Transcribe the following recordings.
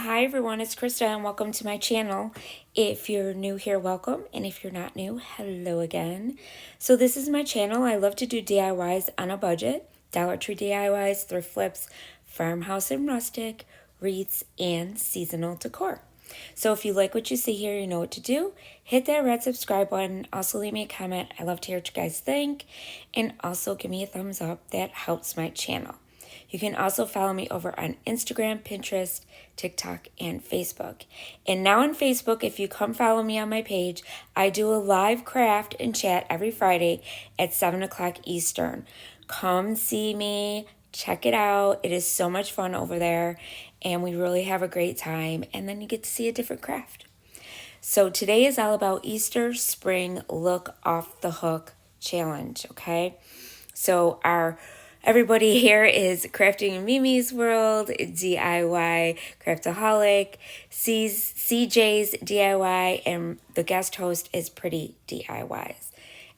Hi everyone, it's Krista and welcome to my channel. If you're new here, welcome, and if you're not new, hello again. So this is my channel. I love to do DIYs on a budget, Dollar Tree DIYs, thrift flips, Farmhouse and Rustic, wreaths, and seasonal decor. So if you like what you see here, you know what to do. Hit that red subscribe button. Also leave me a comment. I love to hear what you guys think. And also give me a thumbs up. That helps my channel. You can also follow me over on Instagram, Pinterest, TikTok, and Facebook. And now on Facebook, if you come follow me on my page, I do a live craft and chat every Friday at 7 o'clock Eastern. Come see me, check it out. It is so much fun over there, and we really have a great time. And then you get to see a different craft. So today is all about Easter Spring Look Off the Hook Challenge, okay? So everybody here is Crafting in Mimi's World, DIY Craftaholic, CJ's DIY, and the guest host is Pretty DIYs.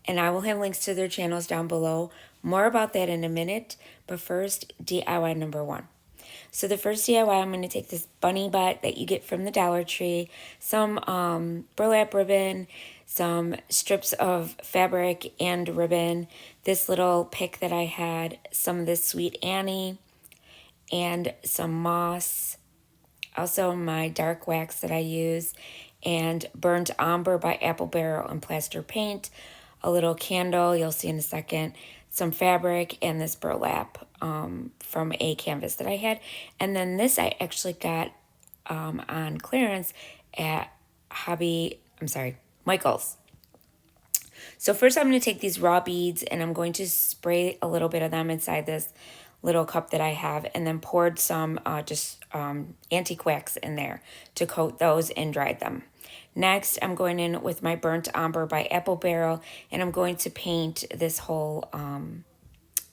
And I will have links to their channels down below. More about that in a minute, but first, DIY number 1. So the first DIY, I'm going to take this bunny butt that you get from the Dollar Tree, some burlap ribbon, some strips of fabric and ribbon, this little pick that I had, some of this Sweet Annie, and some moss, also my dark wax that I use, and burnt umber by Apple Barrel and plaster paint, a little candle, you'll see in a second, some fabric, and this burlap from a canvas that I had. And then this I actually got on clearance at Michael's. So first I'm going to take these raw beads and I'm going to spray a little bit of them inside this little cup that I have, and then poured some antique wax in there to coat those and dry them. Next, I'm going in with my burnt umber by Apple Barrel, and I'm going to paint this whole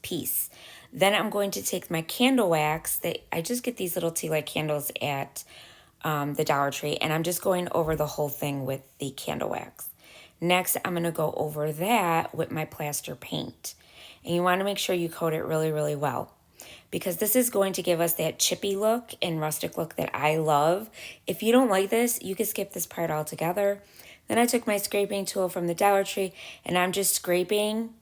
piece. Then I'm going to take my candle wax. I just get these little tea light candles at the Dollar Tree, and I'm just going over the whole thing with the candle wax. Next, I'm going to go over that with my plaster paint. And you want to make sure you coat it really, really well, because this is going to give us that chippy look and rustic look that I love. If you don't like this, you can skip this part altogether. Then I took my scraping tool from the Dollar Tree, and I'm just scraping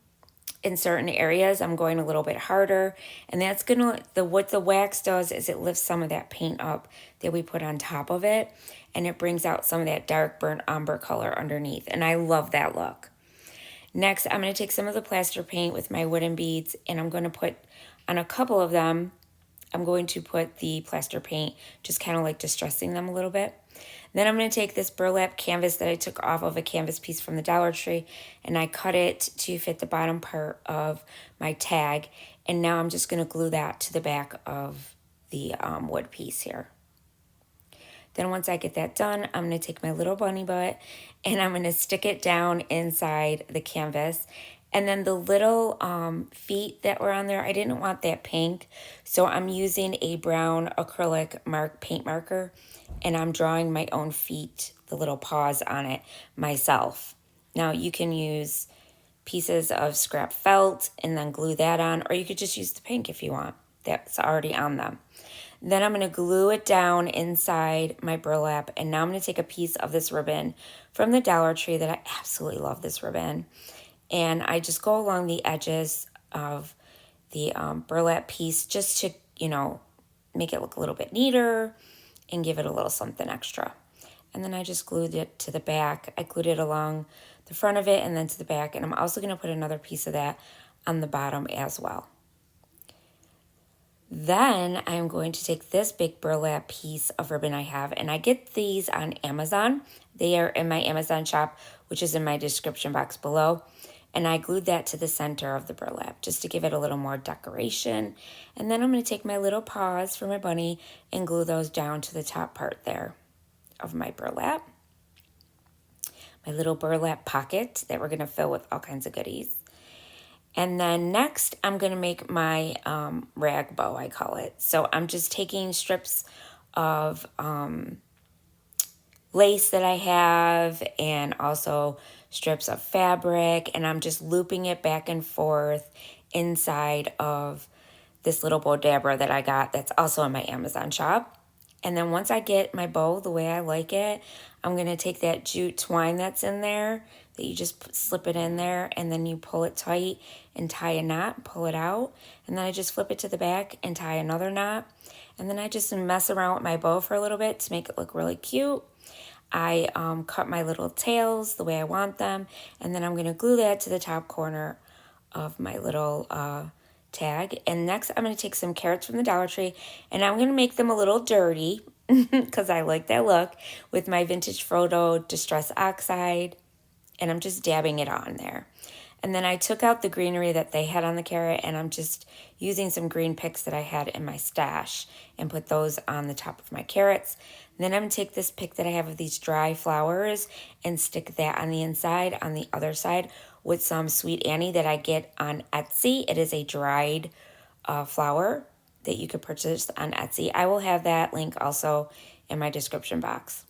in certain areas. I'm going a little bit harder, and that's what the wax does is it lifts some of that paint up that we put on top of it, and it brings out some of that dark burnt umber color underneath, and I love that look. Next, I'm going to take some of the plaster paint with my wooden beads, and I'm going to put on a couple of them, I'm going to put the plaster paint, just kind of like distressing them a little bit. Then I'm going to take this burlap canvas that I took off of a canvas piece from the Dollar Tree, and I cut it to fit the bottom part of my tag. And now I'm just going to glue that to the back of the wood piece here. Then once I get that done, I'm going to take my little bunny butt and I'm going to stick it down inside the canvas. And then the little feet that were on there, I didn't want that pink, so I'm using a brown acrylic paint marker, and I'm drawing my own feet, the little paws on it, myself. Now, you can use pieces of scrap felt and then glue that on, or you could just use the pink if you want. That's already on them. Then I'm going to glue it down inside my burlap, and now I'm going to take a piece of this ribbon from the Dollar Tree that I absolutely love this ribbon. And I just go along the edges of the burlap piece just to, make it look a little bit neater and give it a little something extra. And then I just glued it to the back. I glued it along the front of it and then to the back. And I'm also going to put another piece of that on the bottom as well. Then I'm going to take this big burlap piece of ribbon I have, and I get these on Amazon. They are in my Amazon shop, which is in my description box below. And I glued that to the center of the burlap just to give it a little more decoration. And then I'm going to take my little paws for my bunny and glue those down to the top part there of my burlap. My little burlap pocket that we're going to fill with all kinds of goodies. And then next, I'm going to make my rag bow, I call it. So I'm just taking strips of lace that I have and also strips of fabric, and I'm just looping it back and forth inside of this little bodabra that I got that's also in my Amazon shop. And then once I get my bow the way I like it, I'm going to take that jute twine that's in there, that you just slip it in there, and then you pull it tight and tie a knot, pull it out. And then I just flip it to the back and tie another knot. And then I just mess around with my bow for a little bit to make it look really cute. I cut my little tails the way I want them. And then I'm going to glue that to the top corner of my little tag. And next I'm going to take some carrots from the Dollar Tree and I'm going to make them a little dirty because I like that look with my vintage photo distress oxide, and I'm just dabbing it on there. And then I took out the greenery that they had on the carrot, and I'm just using some green picks that I had in my stash and put those on the top of my carrots. And then I'm going to take this pick that I have of these dry flowers and stick that on the inside, on the other side, with some Sweet Annie that I get on Etsy. It is a dried flower that you could purchase on Etsy. I will have that link also in my description box.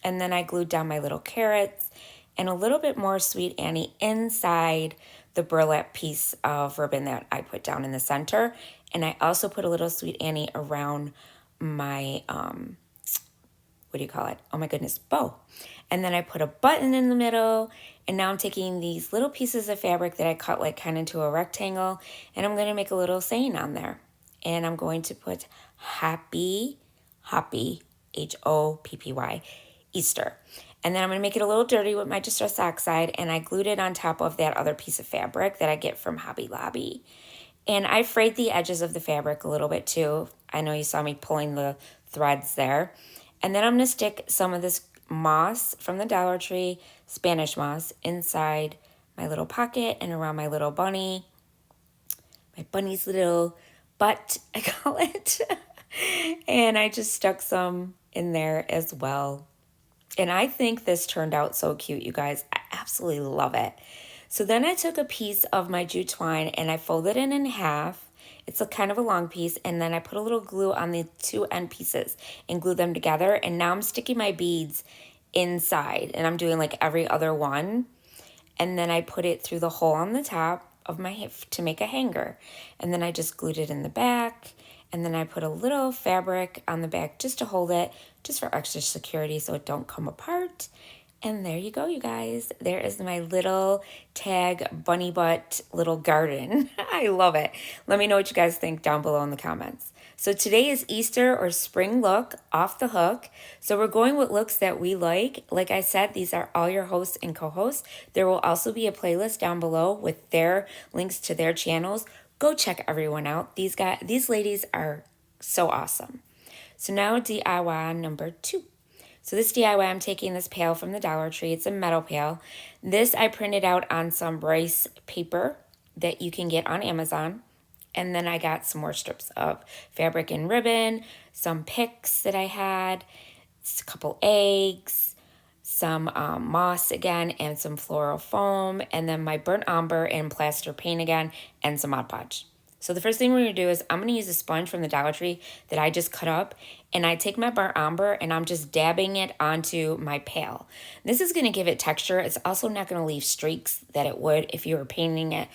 And then I glued down my little carrots and a little bit more Sweet Annie inside the burlap piece of ribbon that I put down in the center. And I also put a little Sweet Annie around my, what do you call it? Oh my goodness, bow. And then I put a button in the middle. And now I'm taking these little pieces of fabric that I cut like kind of into a rectangle. And I'm going to make a little saying on there. And I'm going to put happy, Hoppy, Hoppy, Easter. And then I'm going to make it a little dirty with my distress oxide, and I glued it on top of that other piece of fabric that I get from Hobby Lobby. And I frayed the edges of the fabric a little bit too. I know you saw me pulling the threads there. And then I'm going to stick some of this moss from the Dollar Tree, Spanish moss, inside my little pocket and around my little bunny. My bunny's little butt, I call it. And I just stuck some in there as well. And I think this turned out so cute, you guys. I absolutely love it. So then I took a piece of my jute twine and I folded it in half. It's a kind of a long piece. And then I put a little glue on the two end pieces and glued them together. And now I'm sticking my beads inside. And I'm doing like every other one. And then I put it through the hole on the top of my hip to make a hanger. And then I just glued it in the back. And then I put a little fabric on the back just to hold it, just for extra security so it don't come apart. And there you go, you guys. There is my little tag bunny butt little garden. I love it. Let me know what you guys think down below in the comments. So today is Easter or spring look, off the hook. So we're going with looks that we like. Like I said, these are all your hosts and co-hosts. There will also be a playlist down below with their links to their channels. Go check everyone out. These ladies are so awesome. So now DIY number 2. So this DIY, I'm taking this pail from the Dollar Tree. It's a metal pail. This I printed out on some rice paper that you can get on Amazon. And then I got some more strips of fabric and ribbon, some picks that I had, a couple eggs, some moss again, and some floral foam, and then my burnt umber and plaster paint again, and some Mod Podge. So the first thing we're going to do is I'm going to use a sponge from the Dollar Tree that I just cut up, and I take my burnt umber and I'm just dabbing it onto my pail. This is going to give it texture. It's also not going to leave streaks that it would if you were painting it,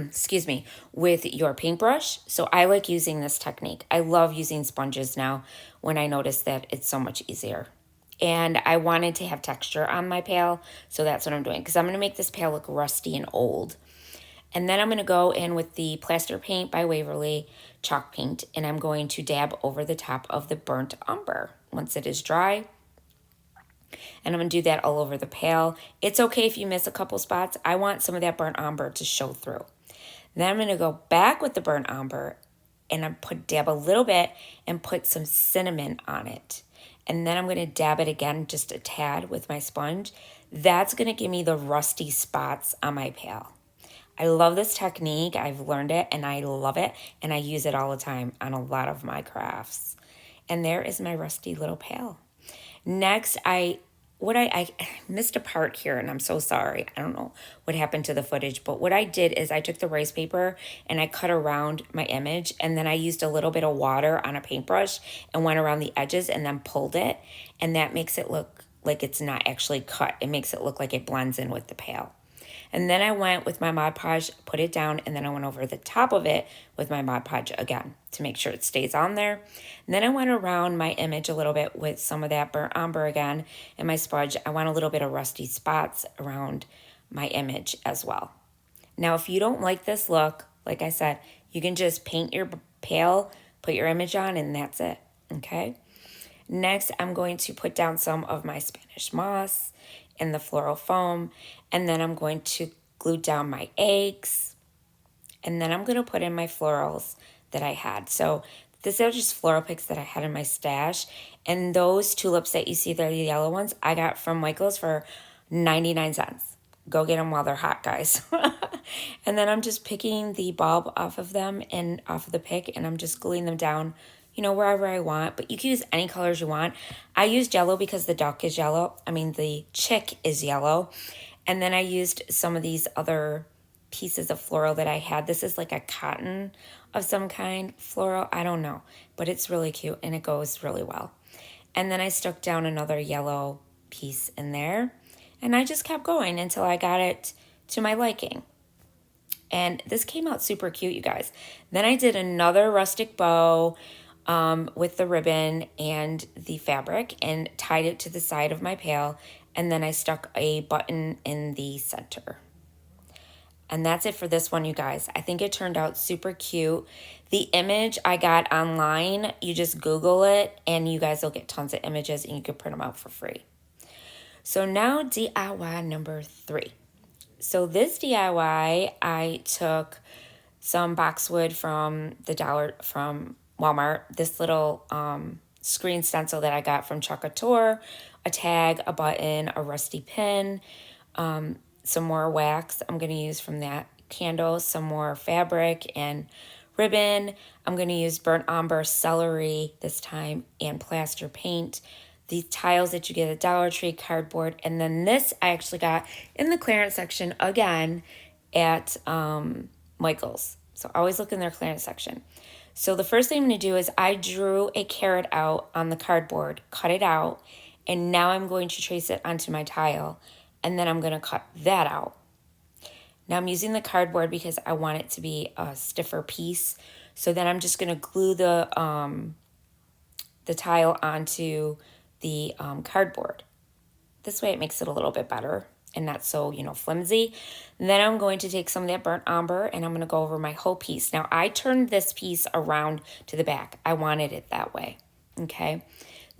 excuse me, with your paintbrush. So I like using this technique. I love using sponges now when I notice that it's so much easier. And I wanted to have texture on my pail, so that's what I'm doing, because I'm going to make this pail look rusty and old. And then I'm going to go in with the plaster paint by Waverly chalk paint, and I'm going to dab over the top of the burnt umber once it is dry. And I'm going to do that all over the pail. It's okay if you miss a couple spots. I want some of that burnt umber to show through. Then I'm going to go back with the burnt umber, and I dab a little bit and put some cinnamon on it. And then I'm going to dab it again just a tad with my sponge. That's going to give me the rusty spots on my pail. I love this technique. I've learned it and I love it. And I use it all the time on a lot of my crafts. And there is my rusty little pail. Next, I missed a part here and I'm so sorry. I don't know what happened to the footage, but what I did is I took the rice paper and I cut around my image, and then I used a little bit of water on a paintbrush and went around the edges and then pulled it. And that makes it look like it's not actually cut. It makes it look like it blends in with the pail. And then I went with my Mod Podge, put it down, and then I went over the top of it with my Mod Podge again to make sure it stays on there. And then I went around my image a little bit with some of that burnt umber again and my smudge. I want a little bit of rusty spots around my image as well. Now, if you don't like this look, like I said, you can just paint your pail, put your image on, and that's it, okay? Next, I'm going to put down some of my Spanish moss and the floral foam, and then I'm going to glue down my eggs, and then I'm going to put in my florals that I had. So these are just floral picks that I had in my stash, and those tulips that you see there, the yellow ones, I got from Michael's for 99 cents. Go get them while they're hot, guys. And then I'm just picking the bulb off of them and off of the pick, and I'm just gluing them down, you know, wherever I want. But you can use any colors you want. I used yellow because the duck is yellow. I mean, the chick is yellow. And then I used some of these other pieces of floral that I had. This is like a cotton of some kind floral. I don't know, but it's really cute and it goes really well. And then I stuck down another yellow piece in there. And I just kept going until I got it to my liking. And this came out super cute, you guys. Then I did another rustic bow with the ribbon and the fabric and tied it to the side of my pail. And then I stuck a button in the center. And that's it for this one, you guys. I think it turned out super cute. The image I got online, you just Google it and you guys will get tons of images and you can print them out for free. So now DIY number 3. So this DIY, I took some boxwood from from Walmart, this little screen stencil that I got from Chuck Couture, a tag, a button, a rusty pin, some more wax I'm going to use from that candle, some more fabric and ribbon. I'm going to use burnt umber, celery this time, and plaster paint. These tiles that you get at Dollar Tree, cardboard, and then this I actually got in the clearance section again at Michael's. So always look in their clearance section. So the first thing I'm going to do is I drew a carrot out on the cardboard, cut it out, and now I'm going to trace it onto my tile, and then I'm going to cut that out. Now I'm using the cardboard because I want it to be a stiffer piece. So then I'm just going to glue the tile onto the cardboard. This way it makes it a little bit better and not so, you know, flimsy. And then I'm going to take some of that burnt umber and I'm going to go over my whole piece. Now I turned this piece around to the back. I wanted it that way, okay?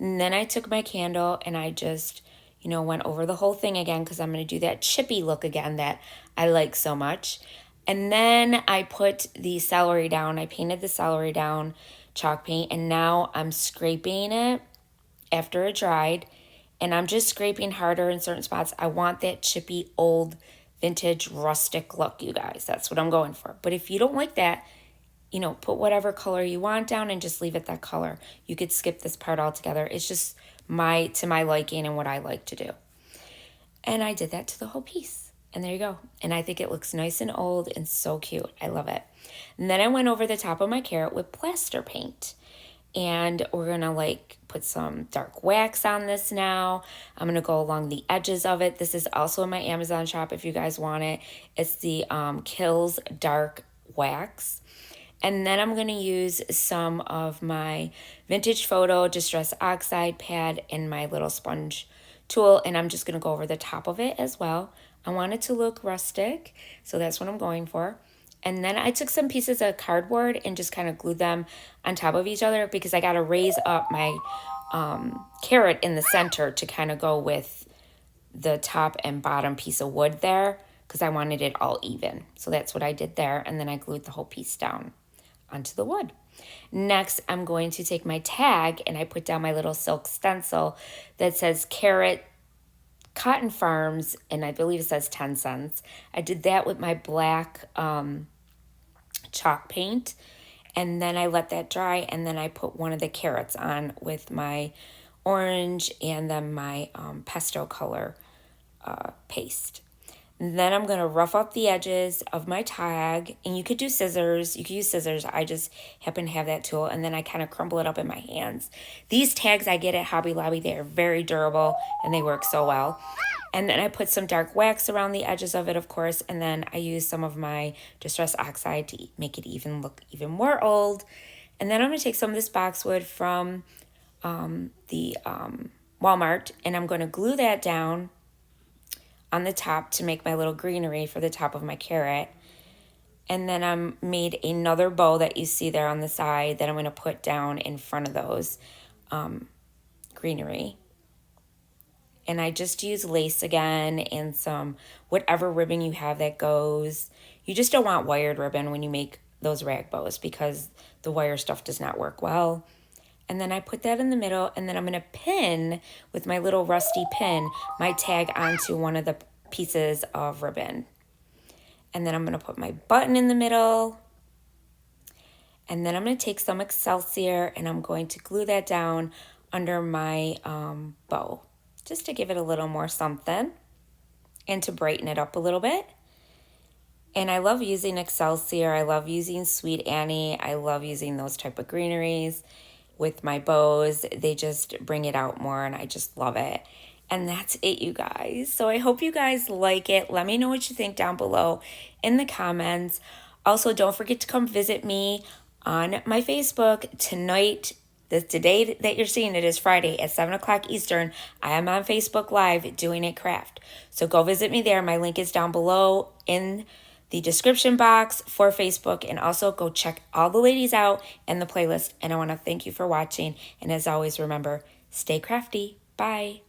And then I took my candle and I just, you know, went over the whole thing again because I'm going to do that chippy look again that I like so much. And then I put the celery down. I painted the celery down, chalk paint, and now I'm scraping it after it dried, and I'm just scraping harder in certain spots. I want that chippy, old, vintage, rustic look, you guys. That's what I'm going for. But if you don't like that, you know, put whatever color you want down and just leave it that color. You could skip this part altogether. It's just to my liking and what I like to do. And I did that to the whole piece. And there you go. And I think it looks nice and old and so cute. I love it. And then I went over the top of my carrot with plaster paint. And we're going to like put some dark wax on this now. I'm going to go along the edges of it. This is also in my Amazon shop if you guys want it. It's the Kills Dark Wax. And then I'm going to use some of my Vintage Photo Distress Oxide pad and my little sponge tool. And I'm just going to go over the top of it as well. I want it to look rustic, so that's what I'm going for. And then I took some pieces of cardboard and just kind of glued them on top of each other because I got to raise up my carrot in the center to kind of go with the top and bottom piece of wood there because I wanted it all even. So that's what I did there. And then I glued the whole piece down onto the wood. Next, I'm going to take my tag and I put down my little silk stencil that says Carrot Cotton Farms, and I believe it says 10 cents. I did that with my black chalk paint, and then I let that dry, and then I put one of the carrots on with my orange and then my pesto color paste. Then I'm going to rough up the edges of my tag, and you could do scissors. You could use scissors. I just happen to have that tool, and then I kind of crumble it up in my hands. These tags I get at Hobby Lobby, they are very durable, and they work so well. And then I put some dark wax around the edges of it, of course, and then I use some of my Distress Oxide to make it even look even more old. And then I'm going to take some of this boxwood from the Walmart, and I'm going to glue that down on the top to make my little greenery for the top of my carrot. And then I made another bow that you see there on the side that I'm going to put down in front of those greenery. And I just use lace again and some whatever ribbon you have that goes. You just don't want wired ribbon when you make those rag bows because the wire stuff does not work well. And then I put that in the middle, and then I'm going to pin with my little rusty pin my tag onto one of the pieces of ribbon. And then I'm going to put my button in the middle. And then I'm going to take some Excelsior and I'm going to glue that down under my bow, just to give it a little more something and to brighten it up a little bit. And I love using Excelsior. I love using Sweet Annie. I love using those type of greeneries with my bows. They just bring it out more, and I just love it. And that's it, you guys. So I hope you guys like it. Let me know what you think down below in the comments. Also, don't forget to come visit me on my Facebook tonight. Today that you're seeing it is Friday at 7 o'clock Eastern. I am on Facebook Live doing a craft. So go visit me there. My link is down below in the description box for Facebook, and also go check all the ladies out in the playlist. And I want to thank you for watching, and as always, remember, stay crafty. Bye.